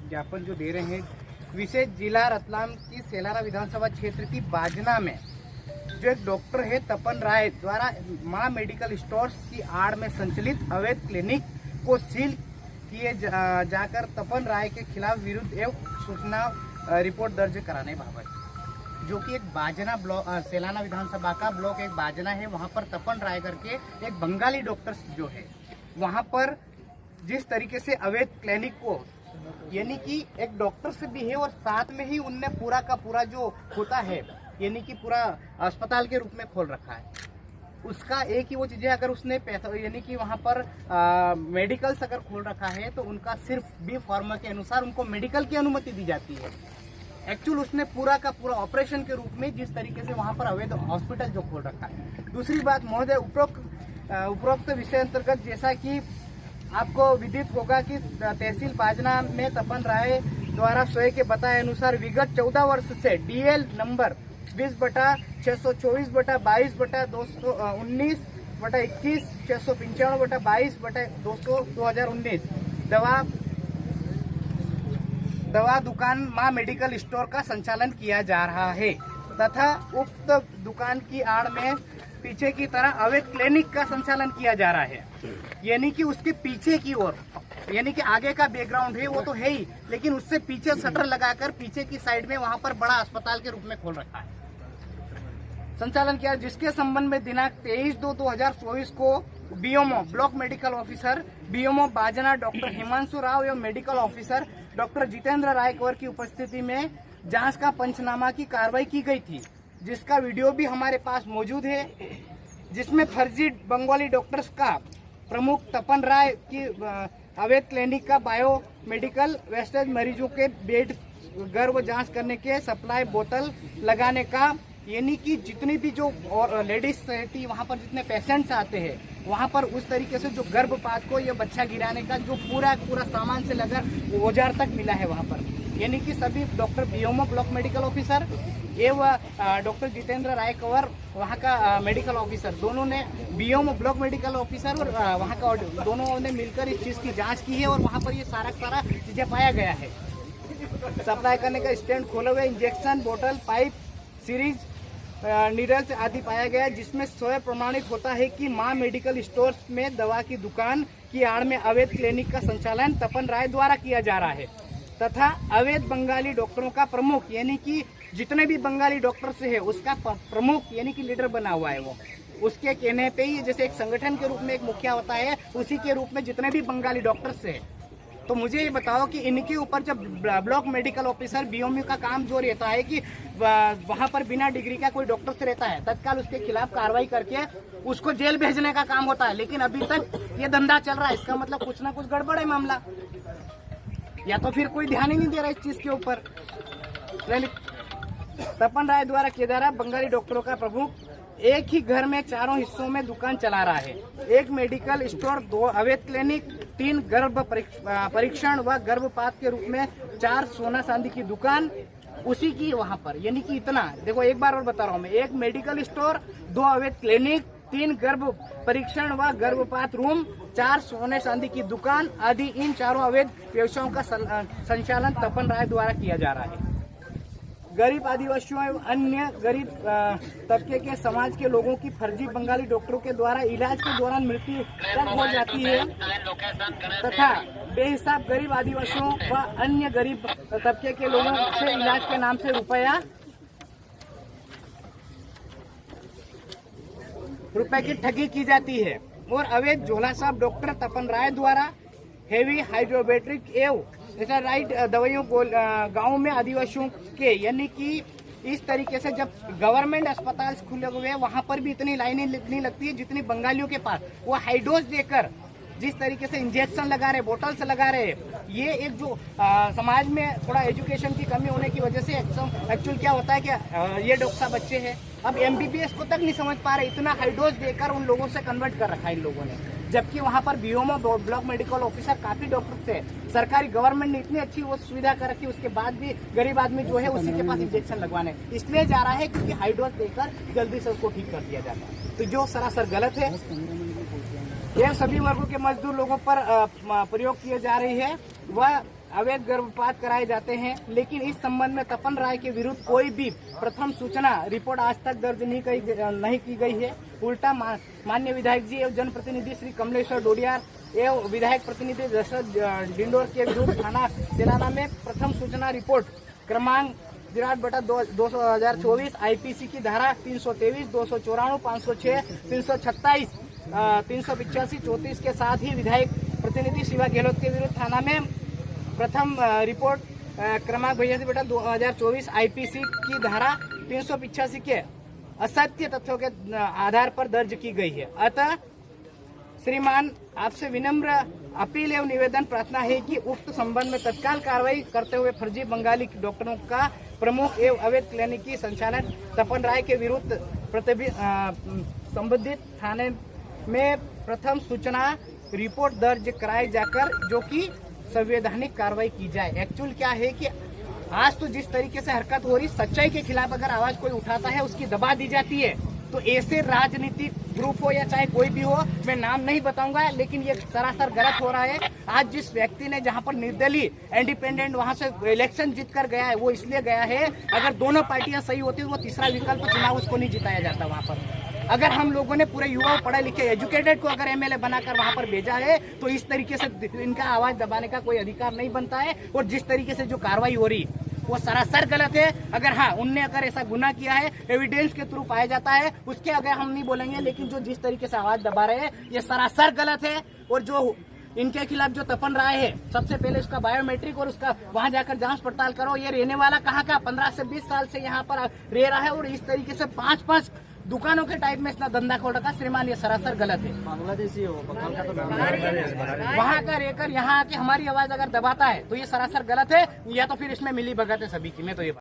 ज्ञापन जो दे रहे हैं विशेष जिला रतलाम की सेलारा विधानसभा क्षेत्र की बाजना में जो एक डॉक्टर है तपन राय द्वारा मां मेडिकल स्टोर्स की आड़ में संचालित अवैध क्लिनिक को सील किए जाकर तपन राय के खिलाफ विरुद्ध एवं सूचना रिपोर्ट दर्ज कराने बाबत, जो कि एक बाजना ब्लॉक सेलाना विधानसभा का ब्लॉक एक बाजना है, वहां पर तपन राय करके एक बंगाली डॉक्टर जो है वहां पर जिस तरीके से अवैध क्लिनिक को यानी कि एक डॉक्टर से भी है और साथ में ही उनने पूरा का पूरा जो होता है यानी कि पूरा अस्पताल के रूप में खोल रखा है। उसका एक ही वो चीज है, अगर उसने पैसा यानी कि वहां पर मेडिकल्स अगर खोल रखा है तो उनका सिर्फ बी फार्मा के अनुसार उनको मेडिकल की अनुमति दी जाती है। एक्चुअल उसने पूरा का पूरा ऑपरेशन के रूप में जिस तरीके से वहां पर अवैध हॉस्पिटल जो खोल रखा है। दूसरी बात महोदय, उपरोक्त विषय अंतर्गत जैसा कि आपको विदित होगा कि तहसील बाजना में तपन राय द्वारा स्वयं के बताए अनुसार विगत 14 वर्ष से DL नंबर 20/624/22/219/21 695/22/2019 दवा दुकान मां मेडिकल स्टोर का संचालन किया जा रहा है तथा उक्त दुकान की आड़ में पीछे की तरह अवैध क्लिनिक का संचालन किया जा रहा है। यानी कि उसके पीछे की ओर यानी कि आगे का बैकग्राउंड है वो तो है ही, लेकिन उससे पीछे शटर लगाकर पीछे की साइड में वहां पर बड़ा अस्पताल के रूप में खोल रखा है, संचालन किया, जिसके संबंध में दिनांक 23/2/2024 को BMO block medical officer BMO बाजना डॉक्टर हिमांशु राव एवं medical officer doctor Jitendra Raikwar की उपस्थिति में जांच का पंचनामा की कार्रवाई की गई थी, जिसका वीडियो भी हमारे पास मौजूद है, जिसमें फर्जी बंगाली डॉक्टर्स का प्रमुख तपन राय की अवैध क्लिनिक का बायो मेडिकल वेस्टेज मरीजों के बेड गर्भ जांच करने के सप्लाई बोतल लगाने का, यानी कि जितनी भी जो लेडीज रहती वहां पर जितने पेशेंट्स आते हैं वहां पर उस तरीके से जो गर्भपात को या बच्चा गिराने का जो पूरा सामान से लगा औजार तक मिला है वहां पर। यानी कि सभी doctor BMO block medical officer एवं डॉक्टर जितेंद्र रायकवर वहाँ का मेडिकल ऑफिसर, दोनों ने BMO ब्लॉक मेडिकल ऑफिसर और वहाँ का दोनों ने मिलकर इस चीज़ की जांच की है और वहाँ पर ये सारा चीज़ें पाया गया है। सप्लाई करने का स्टैंड खोले हुए, इंजेक्शन बोतल, पाइप, सीरीज, नीडल्स आदि पाया गया, जिसमें स्वयं प्रमाणित होता है कि मां मेडिकल स्टोर्स में दवा की दुकान की आड़ में अवैध क्लिनिक का संचालन तपन राय द्वारा किया जा रहा है तथा अवैध बंगाली डॉक्टरों का प्रमुख यानी कि जितने भी बंगाली डॉक्टर से है उसका प्रमुख यानी कि लीडर बना हुआ है वो, उसके कहने पे ही जैसे एक संगठन के रूप में एक मुखिया होता है उसी के रूप में जितने भी बंगाली डॉक्टर से है। तो मुझे ये बताओ कि इनके ऊपर जब ब्लॉक मेडिकल ऑफिसर BMO का काम जो रहता है कि वहां पर बिना डिग्री का कोई डॉक्टर से रहता है तत्काल उसके खिलाफ कार्रवाई करके उसको जेल भेजने का काम होता है, लेकिन अभी तक ये धंधा चल रहा है, इसका मतलब कुछ ना कुछ गड़बड़ है मामला, या तो फिर कोई ध्यान ही नहीं दे रहा इस चीज के ऊपर। तपन राय द्वारा किया जा रहा बंगाली डॉक्टरों का प्रमुख एक ही घर में चारों हिस्सों में दुकान चला रहा है, एक मेडिकल स्टोर, 2 अवैध क्लिनिक, 3 गर्भ परीक्षण व गर्भपात के रूप में 4 सोना चांदी की दुकान उसी की वहां पर। यानी कि इतना देखो, एक बार और बता रहा हूँ मैं, एक मेडिकल स्टोर, 2 अवैध क्लिनिक, 3 गर्भ परीक्षण व गर्भपात रूम, 4 सोने चांदी की दुकान आदि इन चारों अवैध व्यवसायों का संचालन तपन राय द्वारा किया जा रहा है। गरीब आदिवासियों एवं अन्य गरीब तबके के समाज के लोगों की फर्जी बंगाली डॉक्टरों के द्वारा इलाज के दौरान मृत्यु तक हो जाती है तथा बेहिसाब गरीब आदिवासियों व अन्य गरीब तबके के लोगों से इलाज के नाम से रुपए की ठगी की जाती है और अवैध झोला साहब डॉक्टर तपन राय द्वारा हेवी हाइड्रोबैट्रिक एवं राइट दवाइयों को गाँव में आदिवासियों के यानी कि इस तरीके से जब गवर्नमेंट अस्पताल खुले हुए हैं वहां पर भी इतनी लाइनें नहीं लगती है जितनी बंगालियों के पास। वो हाइडोज देकर जिस तरीके से इंजेक्शन लगा रहे, बोतल्स लगा रहे, ये एक जो समाज में थोड़ा एजुकेशन की कमी होने की वजह से एक्चुअल क्या होता है कि ये डॉक्टर साहब बच्चे हैं, अब MBBS को तक नहीं समझ पा रहे, इतना हाइडोज देकर उन लोगों से कन्वर्ट कर रखा है इन लोगों ने। जबकि वहां पर BMO ब्लॉक मेडिकल ऑफिसर काफी डॉक्टर थे, सरकारी गवर्नमेंट ने इतनी अच्छी वो सुविधा कर रखी, उसके बाद भी गरीब आदमी जो है उसी के पास इंजेक्शन लगवाने इसलिए जा रहा है क्योंकि हाइडोज देकर जल्दी से उसको ठीक कर दिया जाता है, तो जो सरासर गलत है। यह सभी वर्गों के मजदूर लोगों पर प्रयोग किए जा रही है। वह अवैध गर्भपात कराए जाते हैं, लेकिन इस संबंध में तपन राय के विरुद्ध कोई भी प्रथम सूचना रिपोर्ट आज तक दर्ज नहीं की गई है। उल्टा माननीय विधायक जी एवं जनप्रतिनिधि श्री कमलेश्वर डोडियार एवं विधायक प्रतिनिधि दशरथ डिंडोर के विरुद्ध थाना सेलाना में प्रथम सूचना रिपोर्ट क्रमांक 0/2024 आईपीसी की धारा 323, 294, 506, 327, 385, 34 के साथ ही विधायक प्रतिनिधि शिवा गहलोत के विरुद्ध थाना में प्रथम रिपोर्ट क्रमांक 2024 आईपीसी की धारा 385 के असत्य तथ्यों के आधार पर दर्ज की गई है। अतः श्रीमान, आपसे विनम्र अपील एवं निवेदन प्रार्थना है कि उक्त संबंध में तत्काल कार्रवाई करते हुए फर्जी बंगाली डॉक्टरों का प्रमुख एवं अवैध क्लिनिक की संचालन तपन राय के विरुद्ध संबंधित थाने में प्रथम सूचना रिपोर्ट दर्ज कराई जाकर जो कि संवैधानिक कार्रवाई की जाए। एक्चुअल क्या है कि आज तो जिस तरीके से हरकत हो रही, सच्चाई के खिलाफ अगर आवाज कोई उठाता है उसकी दबा दी जाती है। तो ऐसे राजनीतिक ग्रुप हो या चाहे कोई भी हो, मैं नाम नहीं बताऊंगा, लेकिन ये सरासर गलत हो रहा है। आज जिस व्यक्ति ने जहां पर निर्दलीय इंडिपेंडेंट वहां से इलेक्शन जीत कर गया है, वो इसलिए गया है, अगर दोनों पार्टियां सही होती तो वो तीसरा विकल्प चुनाव उसको नहीं जिताया जाता वहां पर। अगर हम लोगों ने पूरे युवाओं पढ़े लिखे एजुकेटेड को अगर एमएलए बनाकर वहां पर भेजा है, तो इस तरीके से इनका आवाज दबाने का कोई अधिकार नहीं बनता है। और जिस तरीके से जो कार्रवाई हो रही वो सरासर गलत है। अगर हाँ, उनने अगर ऐसा गुनाह किया है, एविडेंस के थ्रू पाया जाता है, उसके अगर हम नहीं बोलेंगे, लेकिन जो जिस तरीके से आवाज दबा रहे हैं ये सरासर गलत है। और जो इनके खिलाफ जो तपन राय है, सबसे पहले उसका बायोमेट्रिक और उसका वहां जाकर जांच पड़ताल करो। ये रहने वाला कहाँ का 15 से 20 साल से यहाँ पर रह रहा है और इस तरीके से 5-5 दुकानों के टाइप में इतना धंधा खोल रखा। श्रीमान, ये सरासर गलत है। बांग्लादेशी हो, वहाँ का रहकर यहाँ आके हमारी आवाज अगर दबाता है तो ये सरासर गलत है, या तो फिर इसमें मिली भगत है सभी की। मैं तो ये